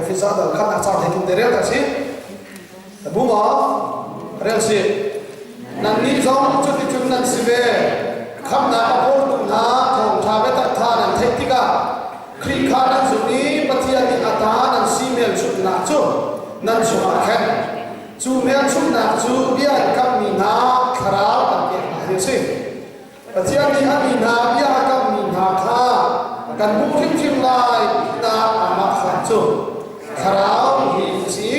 phi sa da khat na sa the kin dere ta si bu ma rel si nan ni zong chu ti chun nan si ve kham na pa por tu na thong tha ve ta tha nan thai ti ka khri kha nan su ni pathia ni ata nan si mel chut na chu nan su ma khen chu mel chut na chu bia kam ni na khara ta ke ha si pathia ni ami na bia kam ni na kha kan bu khim khim lai na ama kha chu khara hi si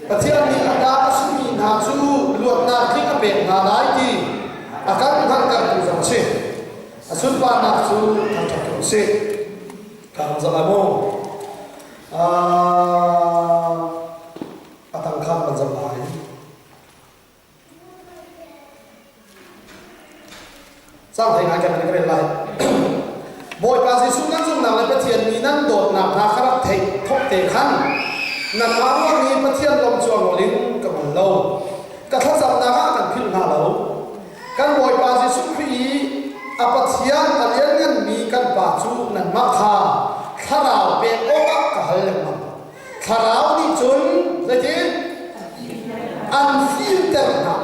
pathia ni ata asmi na chu luat na thik a pe na lai ti akan kan kan tu jong si asun pa na chu kan ta tu si kan za la mo atang khan ban jam lai sang thai ngai kan kan lai boy pa si su nan sung na la pathian ni nan dot na pha kharak thai thok te khan nan ma ro ni pathian lom chuang lin ka man lo ka tha sam na ka kan phil na lo kan boy pa si su khi apathian alian ngan mi kan pa chu nan ma kha kharao pe o ka hal le ma kharao ni chun le ti an filter na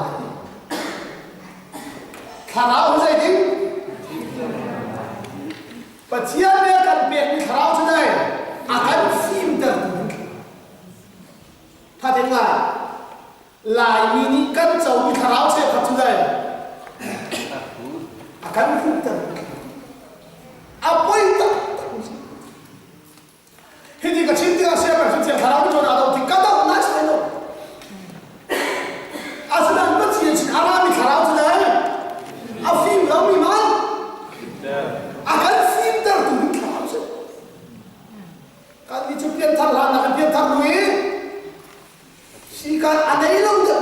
kharao le ti pathian ne kan pe ni kharao chu dai akan filter tha te nga lai mi ni kan chau ni kharao che phat chu dai akan filter apoi ta hindi ka chinti na siya pa siya kharao chu na do ti ka da na sai no asna ma chi chi ara mi kharao chu dai a film lo mi man akan filter tu ni kharao che kan ni chu pian thar la na kan pian thar lui si kan anei lo de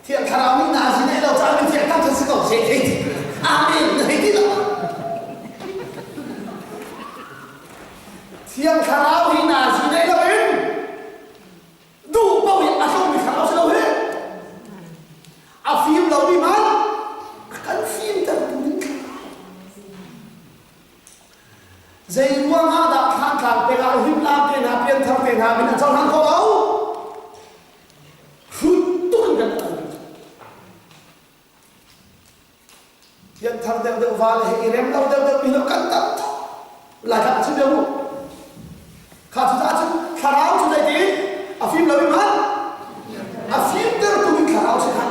thiện kharao mi na si nei lo cha mi thiện ta thật sự có sẽ thế amen thấy cái đó thiện kharao mi na si nei lo em đủ bao nhiêu à không mi kharao sẽ đâu hết à phim lâu mi man kan phim ta đúng dây luang ha đã khang khang pe ga him lam pe na pian thar pe na min chang han ko au phun tungกันยังทำเดิมๆว่าเลยเรื่องเราเดิมๆมีเรากันตัดหลายครั้งใช่ไหมลูกข้าทุกท่านคาราโอเกะดีอาฟิล์มเราไม่มันอาฟิล์มเดิมตัวมีคาราโอเกะ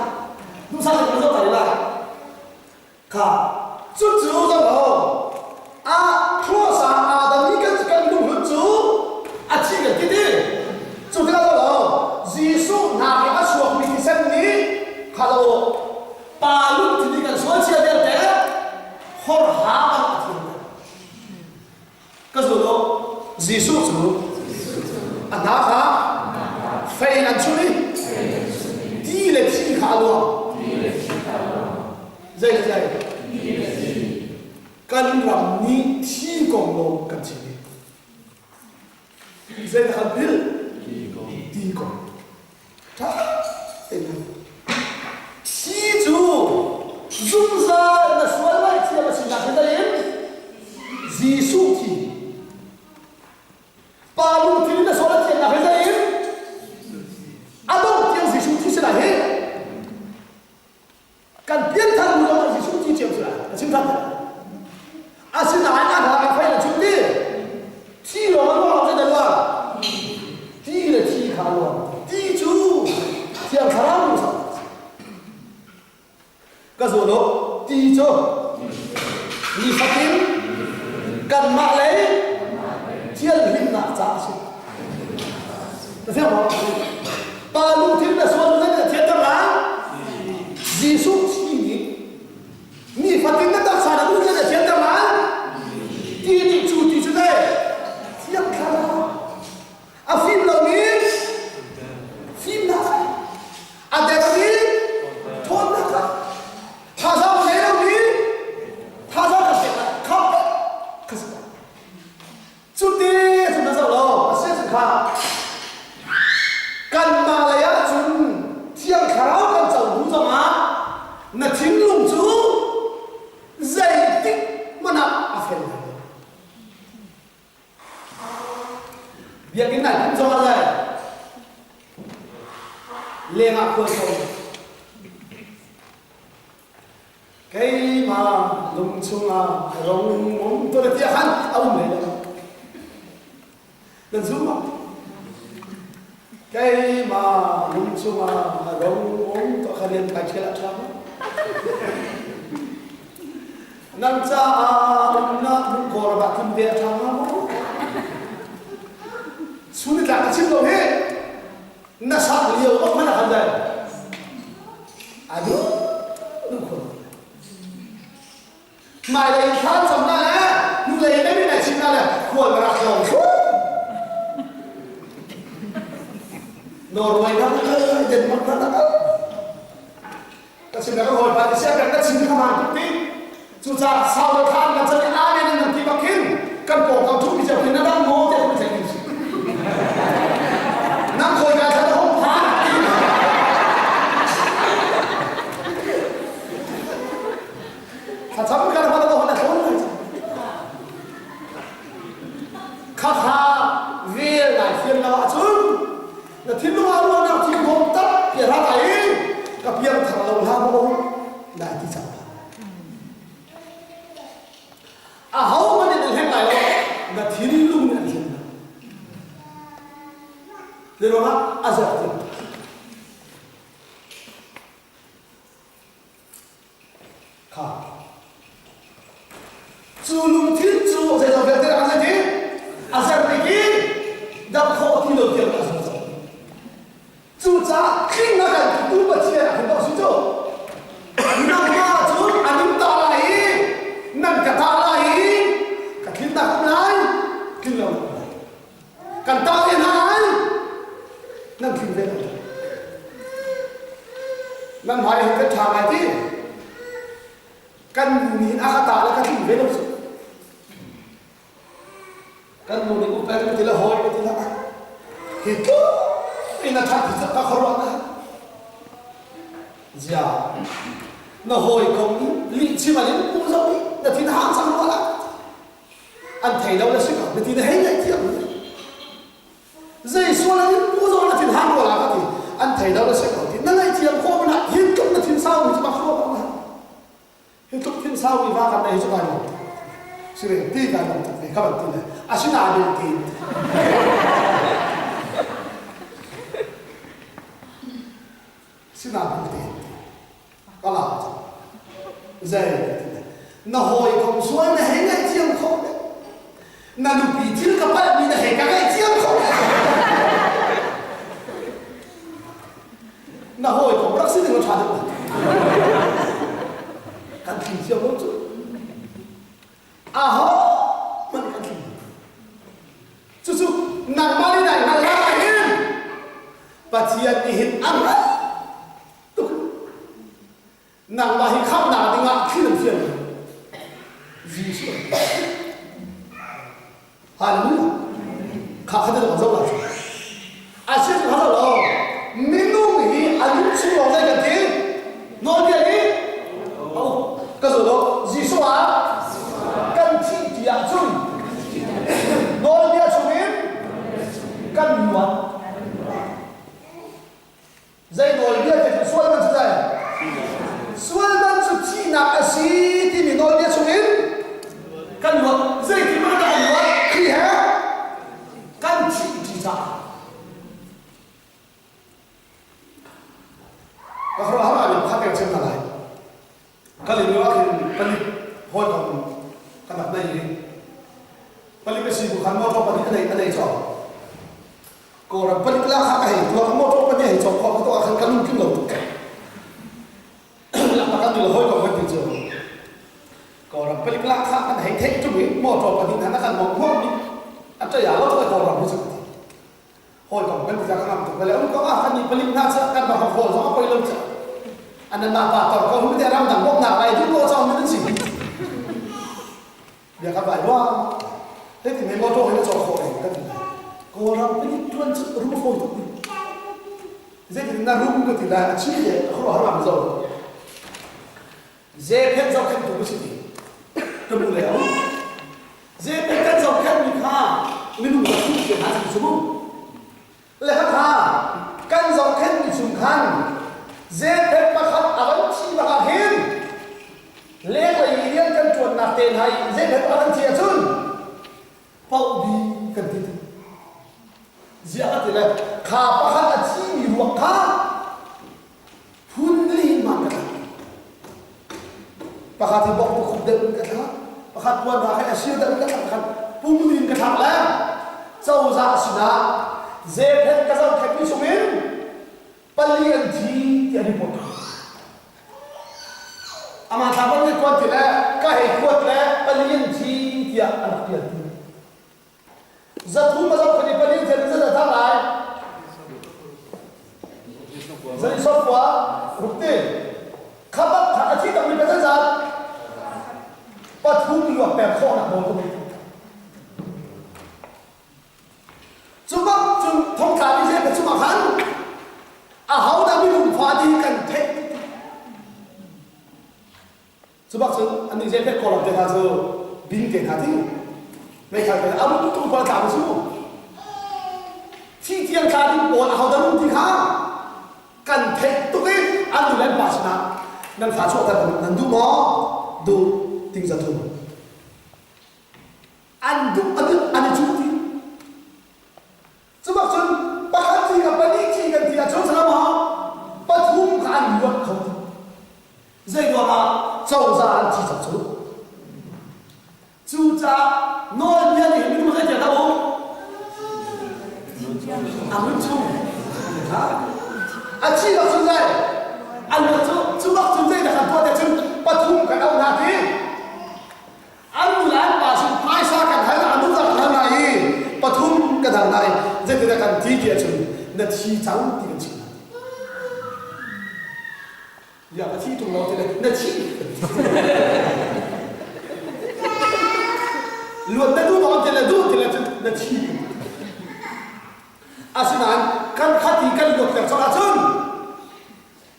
ดูซะเลยเราไปเลยข้าจุดจู่จังเราครัวสามดังนี้กันดูหุ่นจู่ที่กันดีจุดที่เราจีสุนาเกอชัวมีที่เส้นนี้ข้าเราปาลุที่นี่กันสวนเชียร์เดียวแต่หอหามันทิ้งก็สุดแล้วจีสุจู่อันนั้นค่ะเฟย์นั่นชุนี่ดีเลยที่ขาลัวใจกันรำนี้ที่กองโลกันชีวิตใจขับบิลดีกองท่าเอ็นที่จูจุ่มซาหน้าสวยไหมที่เราสิ่งนั้นได้ยินจีสุที่ปาลุที่นี่หน้าสวยที่เราได้ยินอาดงที่จีสุที่สิ่งนั้นกันเปลี่ยนทางเราจีสุที่เจียมสิ่งนั้นสิ่งนั้นอาสิ่งนั้นอาหารไฟเราจุดนี้ที่เราเราจะได้ว่าที่เลยที่ขาลัวที่จูที่อังคารมุสก็ส่วนเราที่จูมีฟักกิ้งกันมาเลยเที่ยวหินหนาจ้าสิแต่เที่ยวบอกปาลุที่นั่นส่วนนั้นเที่ยวตั้งหลังจีสุที่นี่มีฟักกิ้งนั่นตั้งสารบุญนั่นเที่ยวตั้งหลังที่นี่จูที่จุดได้เที่ยวคาราอาฟิล์มเหล่านี้ฟิล์มนะครับอาเดบนี้ทนนะครับถ้าเราเลี้ยงนี้ถ้าเราเก็บเข้าก็สิจุดนี้จุดนั้นเราเสียสิค่ะกันมาเลยอ่ะจุดเที่ยงคราวกันเจ้าหูจะมาน่ะทิ้งลุงจูใจติ๊กมันอ่ะอาฟิล์ม việc cái này cũng do đây liền hạ khơi không cái mà lùng chung rong muốn tôi được tiếc hắn ông này là đừng giúp cái mà lùng chung rong muốn tôi khai liền bài chơi lại sao nâng cha nó cũng có bạn thân việt trong nó xuống đi cả chim đâu hết nó sát liều không phải là hành đây đúng không mai đây than sầm na nè lúc này cái này chim na nè khuôn mà đặt dầu nồi này nó dần mất nó ta chim na có hồi bạn sẽ cần nó chim không hàng tí chú cha sau đó than là chân ai nên làm gì mà kín căn cổ cao chút bây giờ thì nó đang ngô thì không thể làm gì năm hồi cả thật không than thật chấm cái nào đó là tốt rồi khát ha về lại phiền lo chứ là thiên lo luôn nào thiên không tất để ra đấy gặp việc thằng đầu ham mô lại thì sao hậu mà nên hết này là thiên luôn là thiên để rồi mà giờ thì khá chú luôn thiên chú sẽ làm việc thế nào thế giờ này kia đâm khó thì được tiền là sao chú cha khi nó cần tu bật chia là không có suy cho nằm mà chú anh ta lại nằm cả ta lại cả thiên ta không lại kinh lòng cần ta yên hai nằm kinh về nằm hỏi cái thằng này chứ cần nhìn ta là cái kinh về đâu rồi cần một những cái cái là hồi cái là thì cứ ina thắt thì ta khó rồi giờ nó hồi không lý chi mà đến cũng rồi là thì nó hàng sang nữa anh thấy đâu là sự là thì nó hết lại thiệt dây xua là đến cũng rồi là thì hàng rồi là cái gì anh thấy đâu là sự thì nó lại thiệt khó mà lại hiên cũng là thiên sao thì mà khó không hiên cũng thiên sao thì va cái này cho bài một sự này tí cái này phải các bạn tin này xin nào được tin xin nào được tin có làm dây nó hồi không xuôi nó hết ngay chiêm không đấy nó được bị chiếm các bạn bị nó hết cả ngay chiêm không nó hồi không bác sĩ thì nó trả được cần thì chiêm không chứ hó mình cần thì chú chú nàng mà đi này nàng la lên và tiền thì hiện ăn hết nàng mà hiện khắp nào thì ngã khi làm phiền vì sao hallelujah khá khá được dấu là xin khá là lo mình nuôi nghĩ anh chú lo đây cái gì nói cái gì cái gì đó gì số à cần chi thì ăn chung nói cái chung mình cần nhiều dây nói cái thì xuôi mình thế này xuôi mình chút chi nào cái gì thì mình nói cái chung mình cần nhiều dây thì mình cần nhiều khi hè cần chi thì sao các bạn hỏi mình khác nhau trên này cái gì nữa thì cái gì hồi còn cái mặt này cái cái gì cũng khăn mua cho cái này cho cô là cái là khác này tôi không mua cho cái này cho con tôi khăn cái luôn kinh đầu cả là cái này là hồi còn cái gì cô là cái là khác cái này thế chúng mình mua cho cái này nó khăn một hôm đi anh chơi giả lắm tôi cô là cái gì hồi còn cái gì ra làm cái là ông có cái gì cái linh sẽ cái mà học hồi rõ quay lưng anh em mà bà còn không biết làm thằng bốc nào này chúng tôi cho những gì việc các bạn hoa thế thì mấy mô tô nó cho khổ này cái gì cô làm cái chuyện sự rung phôi thôi dễ thì na rung cái thì là chỉ để không bảo làm rồi dễ phép dọc khen tủ cái gì tôi muốn léo dễ phép dọc khen mình ha mình dùng cái chuyện hạt gì xuống lẽ ha căn dòng khen bị trùng khăn dễ phép mà khát à vẫn chi mà khát hiên lẽ là ý liên căn chuột nạp tiền hay dễ phép mà khát chia chun bao đi cần tin dễ khát thì là khá mà khát là chi bị ruột khá phun đi mà cái mà khát thì bọc tôi không được cái đó mà khát quên là hay siêu được cái khát phun đi cái thằng lẽ châu dạ xin à dễ phép cái dòng khen bị trùng hiên Palian ji tiada pot. Amat apa ni kuat tidak? Kahai kuat lah. Palian ji tiada anak dia. Zat rumah zat kini palian jadi zat datang lah. Jadi sofa rutin. Kabar tak aci tak boleh zat. Patut luar perkau nak bawa tu. Cuma thong kami je cuma kan. Hậu đã bị lùng phá đi cần thế chứ bác chứ anh đi dễ phép có lòng tiền hạt giờ bình tiền hạt thì này khả năng ông cũng không có chứ chi tiền khả đi bỏ hậu đã lùng thì khá cần thế tôi cái anh đi lên bà sna nên phá chỗ ta nên đủ mỏ đủ tình giật thùng anh đủ anh chú thì chứ bác chứ bác hát gì gặp bác đi chi cần thì là chỗ sao mà bắt hung khán luật không dây đùa mà châu ra anh chỉ sập xuống chú cha nói nhân thì mình không thể đâu anh chú anh chỉ là chú dây anh là chú bác chú dây là hẳn qua để chú bắt hung cái ông nào thế anh là bà chú phai xa cảnh hay là anh đúng ra cảnh này bắt hung cái thằng này dây thì là cảnh thi kia chú là thi trắng thì cảnh chịu giờ cái thi trùng nó thì là thi luôn đã đủ thì là thi à xin anh căn khát thì căn được cho là chân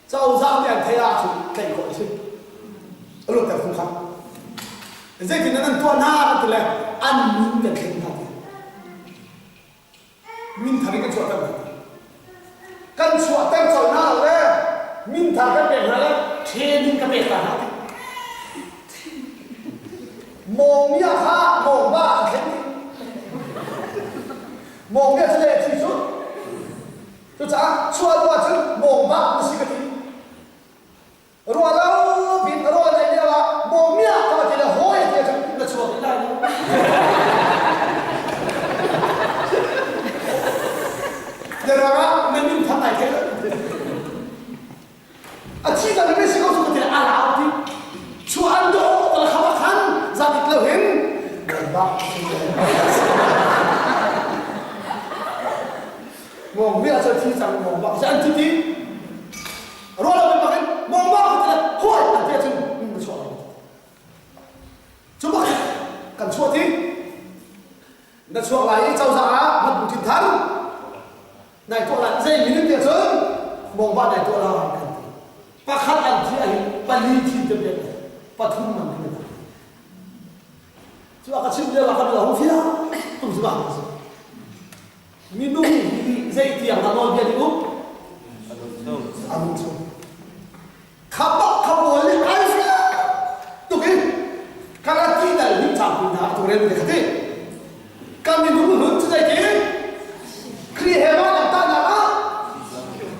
châu giang đèn thấy à chú thầy gọi chứ luôn cả không khát dây thì nó đang tuôn ha thì là ăn những cái thing nào mình thấy cái chuyện đó căn chuyện tem sỏi nào đấy mình thấy cái việc này thế nhưng cái việc nào mồm nhá ha mồm ba thế mồm nhá thế này thì chút tôi chả chua qua chứ mồm ba nó xí cái gì rồi đâu bị rồi này là mồm nhá cái gì là hôi thì nó chua cái này giờ đó nên mình thằng này thế chỉ là những cái sự công việc là ảo thì chúa ăn đồ là không ăn ra thịt lợn hến mồm biết là chơi thi rằng mồm bạc sẽ ăn thi tí rồi là mình bảo mồm bạc thì là hôi là kia chứ mình chua chú bác cần chua tí nó chua lại châu giả mất một chiến thắng này tôi là dây miếng tiền sớm mồm bạc này tôi là bác hát ăn thì anh bác ly thì được đấy bác thun mà cái này chứ bác chịu được bác hát là không phía không chứ bác mình đúng dây tiền là nói việc đi úp ăn chung khắp bác khắp bồi lên ai phía tụi cái các anh chị này những chẳng quyền đáp tụi em để khát đi các mình đúng hướng chứ dây kia khi hệ hóa làm ta là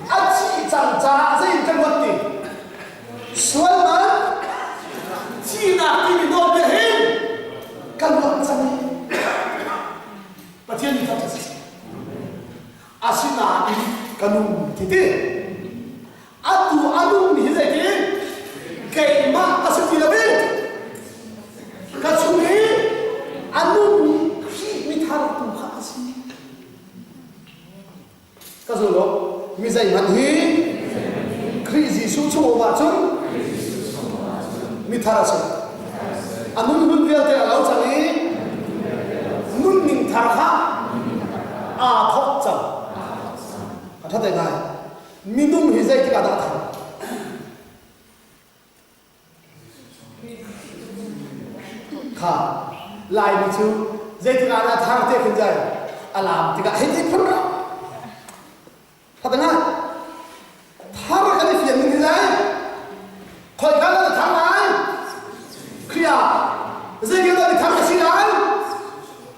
anh chị chẳng trả dây chân vật thì xuân mà chỉ là khi mình nói về hết căn luận ra đi và thiên nhiên thật sự à xin là đi căn luận thì thế à tu à lu mình thế thế cái mà ta sẽ chỉ là biết cái chú ý à lu mình thà tu khá gì cái rồi đó mình dạy mặt hi khi gì xuống chỗ mà chúng mình thà sao anh muốn biết cái lão chẳng ấy muốn mình thà khá à thóc chẳng à thật này mình đúng thì dạy cái cả đã thà khá lại đi chứ dây thì là thang thế kinh dây làm thì cả hết hết phân ra thật đấy thang ra cái phiền như thế khỏi cái là thang này khi dây cái đó thì thang cái gì đấy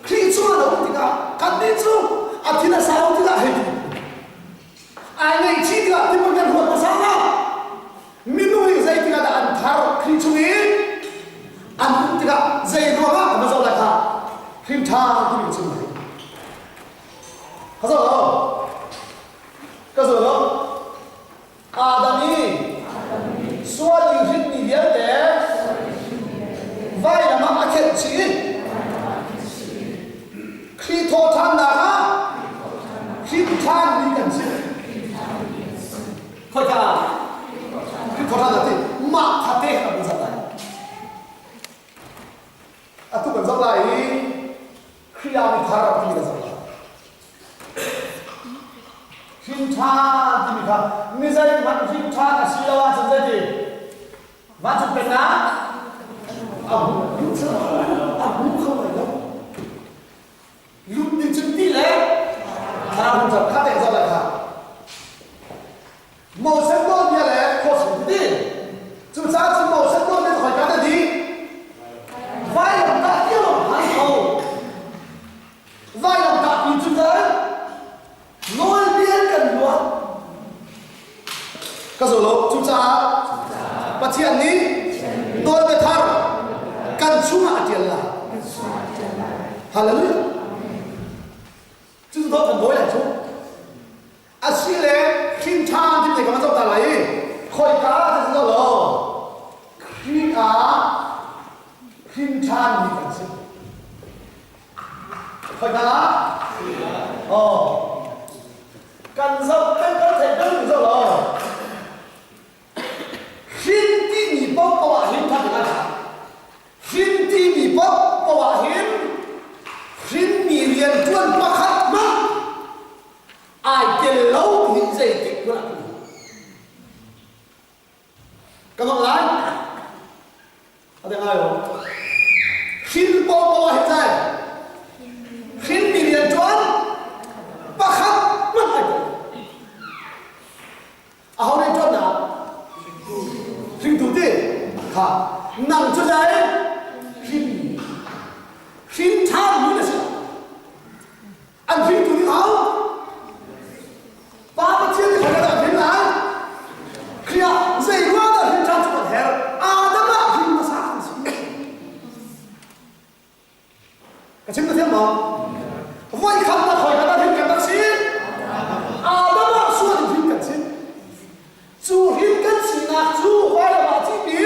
khi chung là đâu thì cả cắt đi chung thì là sao thì là hết ai này chỉ thì là thì một nhân hồn là sao nào mình nuôi dây thì là ăn thang khi chung ý ăn thì là dây nó mà nó lại thang khi thang thì mình chung này 가서 그래서 아담이 수완이 힘이 되는데 바이라마 아켓치 크리토탄나가 힘탄 미간지 거기가 크리토탄한테 막 하대 하는 사람 또 건설라이 크리아미 바라보는 사람 힘차입니까? 미사일 힘차가 실려와 전자지 맞춤 뺐나? 무카워요? 룸디 좀 뛸래? 사람 저 카드에서 나가 뭐 생각 미안해 코스디 좀 짜증 뭐 생각 내서 거기 가다니 vaillant ta tiêu hắn hầu vaillant ta bị chúng ta nói biến cần luôn cái số lô chúng ta bắt chuyện ní nói về thar cần chúng ta tiền là hallelujah chúng ta cần đối lại chúng xí lệ khinh than thì này các bạn ta lại khôi cá thì chúng ta lô khi cá khinh than thì cần gì khôi cá cần dốc cái có thể đứng rồi rồi khinh tí mì bốc có bảo hiểm thật là khinh tí mì bốc có bảo hiểm khinh mì liền chuôn qua khát mất ai tiền lâu thì dây tích của lại các bạn lái ở đây ai không khinh bốc có bảo hiểm này khinh mì liền chuôn qua khát mất ai hôm nay cho nào phim thủ tiên nằm cho đấy phim tham như là sao ăn phim thủ tiên không ba cái chuyện thì phải là phim là khi dây quá là phim tham cho còn hẹp đó là phim mà sao cái chuyện là thế mà vậy không là khỏi cái phim cần bác sĩ đó là suốt phim cần xin chú hiến cất chỉ là chú vai là bảo chí bí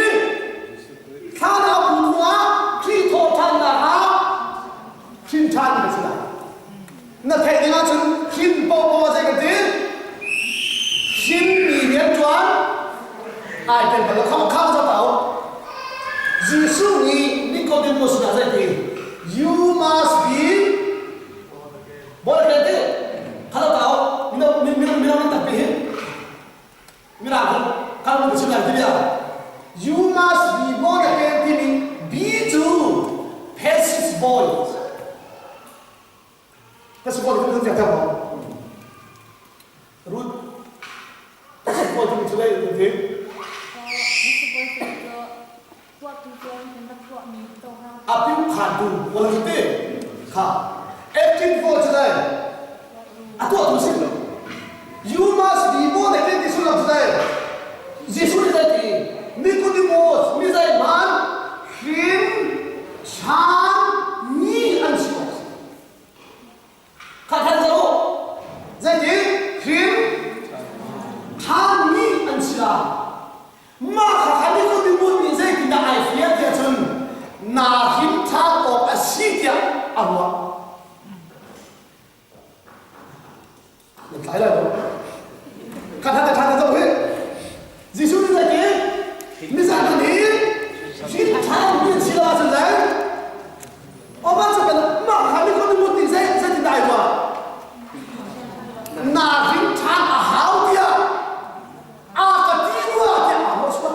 khá nào bùn hóa khi thổ thân là phim chân là gì nào nó thấy tiếng anh chân phim bố bố dây cái tiếng phim mì miễn choán ai tên phải là không cho tao Jesus Nicodemus là dây tiếng you must be bố là cái tiếng khá tao mình tập bí Miracle, kalau betul lagi dia. You must be born again, meaning be to passive voice. Passive voice itu macam apa? Root. Passive voice itu macam apa? Passive voice itu buat tujuan tentang buat mito kan. Apa yang kadu? Walau itu, active voice itu. Atau sih? You must be born again. This one today. Jesus is Nicodemus, Mizaiman, Him, Chan, Ni, and Shos. Kata tahu? Jadi Him, Chan, Ni, and Shos. Maka Nicodemus ni saya tidak ayat dia cun. Na Him Chan atau Asidia apa? Lại là kata tahu he Jesus ni lagi misalnya ni kita tahu ni siapa saja orang cakap mak kami kalau mesti saya tidak ada nah kita tahu dia apa dia apa semua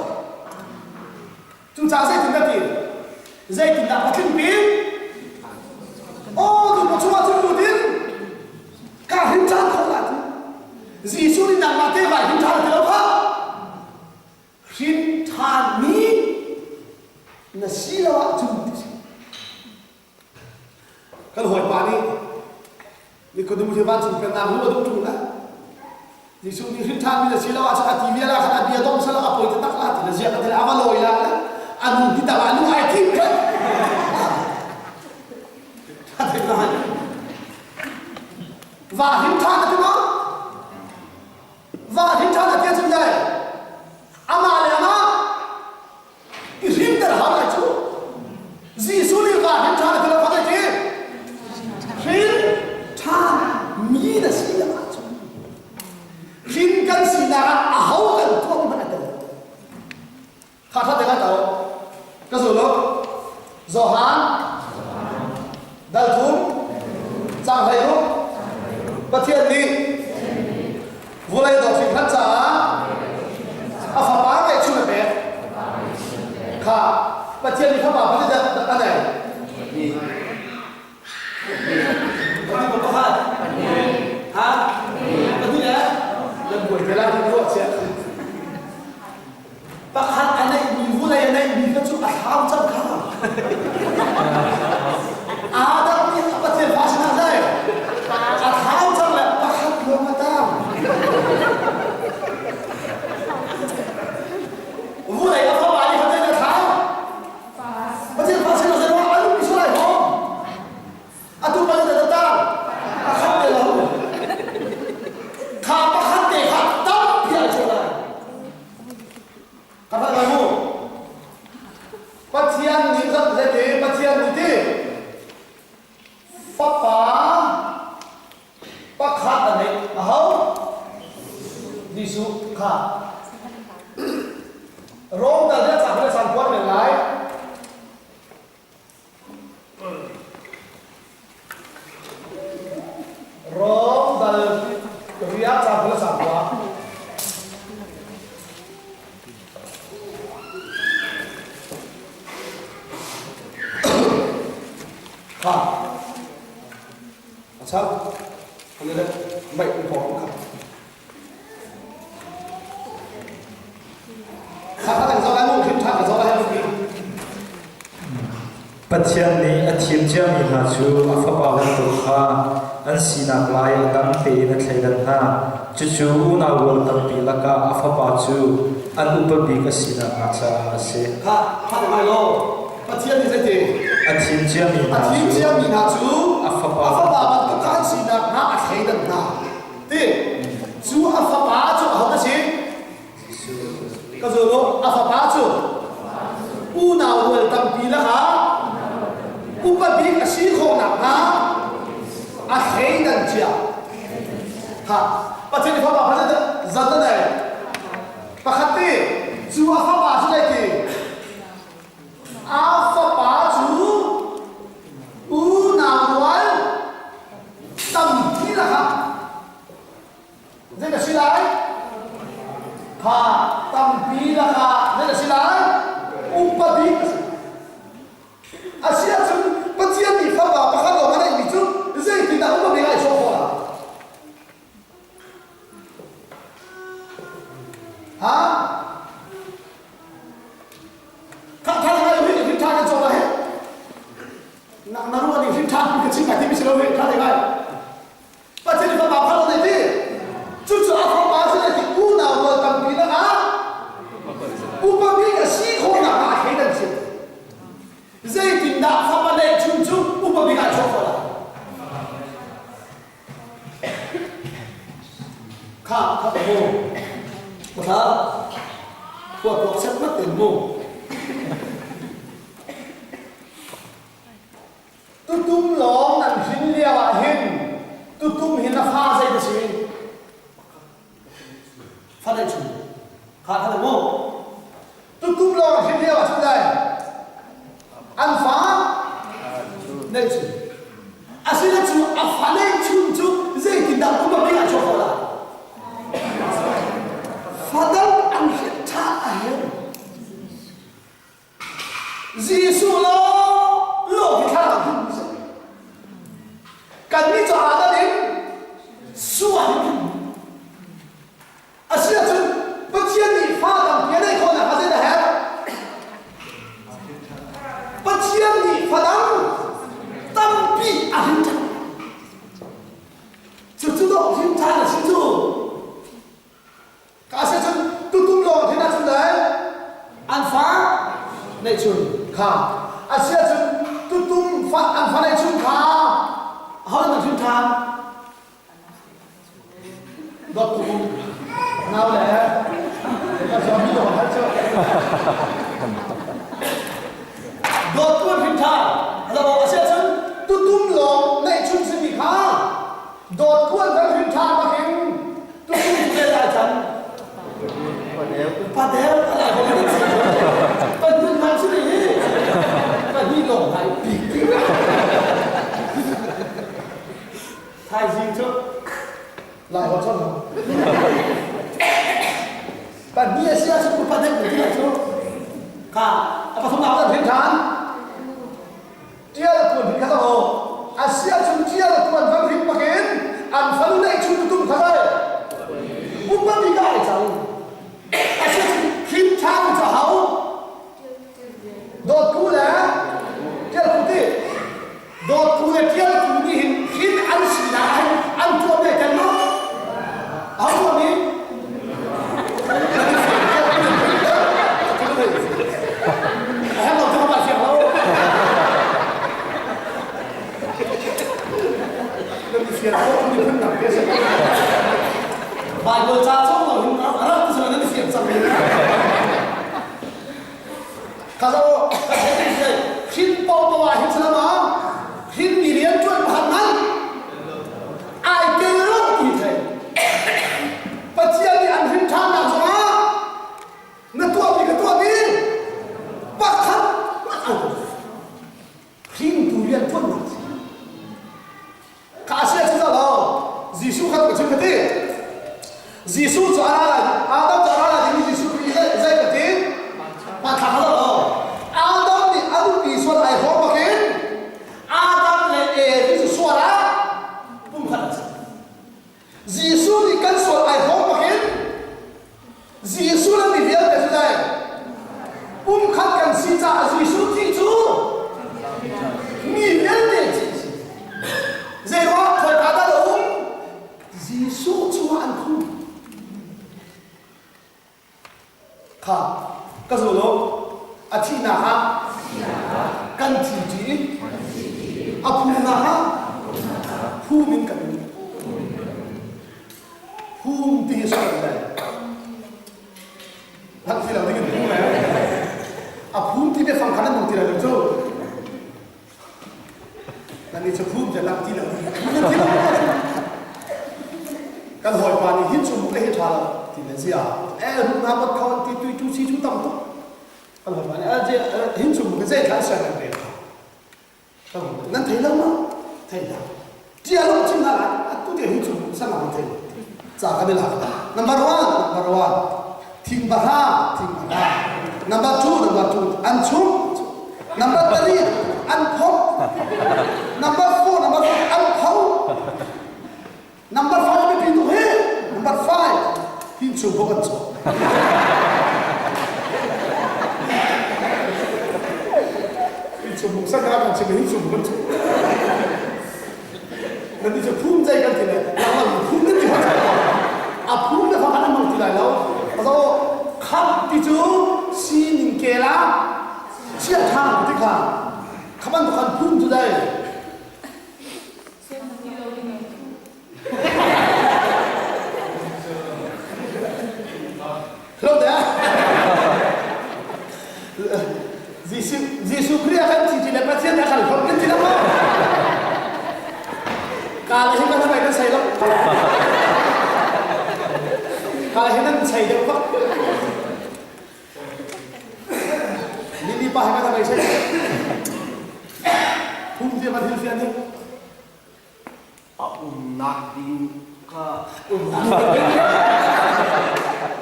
chúng ta sẽ tidak dia saya tidak pakai pin Giêsu đi nằm mà thế vậy chúng ta là đâu không xin than ní là xí là bạn chung cái hồi qua đi đi có đúng thì bạn chung cái nào cũng đúng chung đó Giêsu đi xin than là xí là bạn sẽ tìm ra cái nào bia đông sẽ là apoi thì tắc là thì là giết thì là avaloi là anh đi tao anh ai tìm thế thế nào và hiến than là thế nào và hiến than là cái gì đây ama là ama cái hiến than là cái chú Giêsu đi và hiến than là cái là cái gì hiến than mi là gì là chú hiến cái gì là hậu cái tuông mà được khá thật đấy các cháu cái gì đó Gioan Dal thun Giang hay lúc Bất thiên đi Vô lây đọc phim khăn trả phá bá ngày chung là bé khá Bất thiên đi khá bảo bất thiên đặt ăn này Bất thiên có khá hả Bất thiên nhé Lần buổi thế là thì có chuyện Bác khăn anh này vô lây anh này mình có chút thao trong khá Adam ni apa dia bahasa saya? Tahu tak lah, bahasa belum tahu. Mulai apa balik kita dah tahu. Macam bahasa saya orang alu misalnya hom. Atu bahasa dah tahu. Bahasa dia lah. Kau bahasa dia kau tahu dia cakap. Kata kamu. Pasian ni tak jadi, pasian ni Papa Bác khát là đấy mà hấu Giêsu khát Rome ta rất chẳng là sản quan mình lái Rome ta rất chẳng là sản quan khát sao? Anh đây mày cũng có không? Khá thành do cái môn hiến thang là do cái gì? Bất thiên ni a thiên chia mi na chu a pháp bảo tu kha an sinak lai dam pe na thleidan na chu chu na wol tam pi laka a pháp bảo chu an upabi ka sinak na cha se khá thành mai lo bất thiên ni thế gì? a thiên chia mi na chu a pháp bảo tu kha sinak na thleidan na thế chú a pháp bảo chu học cái gì? cái gì đó a pháp bảo chu u na wol tam pi laka Upabi ka si khong nak ha a khei dan chia ha pathe ni phaba phate zat dai pakhate chu a phaba chu dai ki a phaba chu u na wal tam ki la ha dai ka si lai ha tam pi la ha dai ka si lai upabi Asia tu Pacian ni khaba pakalo mana ini tu zai tidak umum dengan sokola ha kalau kalau ini kita akan coba he nak naruh ni kita akan kecil kati bisa lewe kalau ini Pacian ni khaba pakalo nanti cucu apa bahasa nanti una buat tampil ah upamika si khona ah hedan si Zai tìm đạo pháp ban đêm chung chung cũng có bị ngại cho phở khá khá phải mô một thơ của cuộc xét mất tiền mô tôi tung lóng nằm hình liêu ạ hình tôi tung hình là pha dây cái gì phát đêm chung khá khá phải mô tôi tung lóng hình liêu ạ chung đây An phá nên chú xin là chú an phá nên chú dễ tìm đạo cũng mà biết là cho họ là phá đâu ăn hiện thả ấy Giêsu lo cái thả là cần biết cho ai đó đến xua ค่ะอาเซียนตุ้มฟันอันฟันในชุมขาเขาเป็นชุมทางดอกตุ้มน่าแหละก็จะมีดอกให้เจ้าดอกตุ้มชุมทางเราบอกอาเซียนตุ้มหลงในชุมสิมีขาดอกตุ้มเป็นชุมทางมาเห็นตุ้มเป็นอะไรฉันปาเดลอะไรของมันเป็นพื้นมันสิก็นี่หลงไหลปีกไทยจริงเถอะหลายคนชอบแต่เนี่ยเสียสุขภาพเด็กเหมือนที่ไหนเถอะค่ะแต่ผสมน้ำเป็นพื้นฐานเจ้าตัวนี้เขาบอกอาเซียชุนเจ้าตัวนั้นริบมาเกินอันฟันในชุนตุ้มเขาได้ปุ๊บมันมีได้จังอาเซียคิดช่างจะเอาโดดกูนะเจ้ากูที่โดดกูเนี่ยเจ้ากูนี่เห็นคิดอันสีดาอันตัวเนี่ยกันเนาะเอาตัวนี้ให้เราจะมาเสียงเราเราเสียงเราไม่พึ่งหนักเกินบางคนจ้าชอบเราเห็นอะไรก็จะนั่นเสียงสั่งเลยข้าจะบอกคิดปอตัวเห็นสนามคิดมีเรียนช่วยผ่านนั้นไอ้เก่งรู้กี่เท่ปัจจัยนี้อันหินทางหนักสมาเนื้อตัวมีกับตัวนี้ปักขัดคิดดูเรียนช่วยหนักข้าเชื่อที่จะเรายิสุขัดกับชิมกันดียิสุจะอะไรอาดัมจะอะไรที่ยิสุคือใจกันดีปักขัดเราอาดัมนี่อาดัมมีส่วนไอ้หัวมาเกินอาดัมเลยที่จะส่วนละปุ่มขัดยิสุนี่กันส่วนไอ้หัวมาเกินยิสุนั่นมีเดียวแต่สุดท้ายปุ่มขัดกันสิจ้ายิสุที่จูมีเดียวแต่เจ้าว่าคนอาดัมยิสุจูอันคู่ค่ะก็สุดแล้วอาทิตย์หน้ากันทีจีอาภูมินะภูมิกันภูมิที่สุดเลยทั้งที่เราได้ยินภูมิแล้วอาภูมิที่ไปฟังคำนั้นบางทีเราจะเจอนั่นนี่จะภูมิจะรับที่เรากันหอยปานี่หินสมบูรณ์เลยทาร์ที่นั่นสิรุ่นน้ำบัดเขาที่ตุยตุซีชุดตั้มตุ๊กกันหอยปานี่หินสมบูรณ์ก็จะทานเสร็จเลยครับนั่นไทยแล้วมั้งไทยแล้วที่เราจริงนะตัวเดียวหินสมบูรณ์สนามไทยจากกันเลยครับ number one ทิ้งบ้าnumber two อันชุ่ม number three อันพบ number four อันเขา number five ไม่พิมพ์ตัวเฮ้ number five พิมพ์ชุ่มพบกันชุ่มพิมพ์ชุ่มพบสักการะกันใช่ไหมพิมพ์ชุ่มพบกันชุ่มนั่นนี่จะภูมิใจกันทีเลยเราภูมิกันที่หัวใจภูมิจะฟังกันมั่งทีไรแล้วเราขับที่จูซีนิงเกล่าเชี่ยทางที่ข้าขับมันทุกคนภูมิจุดใดรู้เด้อYesus Kristus kan cincin dan pasien akan korban tidak mau. Kalau ini kan sampai saya loh. Kalau ini saya jawab. Ini paham kan sampai saya. Dia mati di sini. Nak di ka.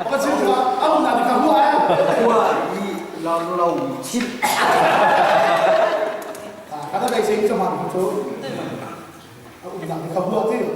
Apa sih itu? Aku nak dikahua ya. Wah, ini lalu cip. Karena baik saya cuma itu. Aku bilang dikahua tu.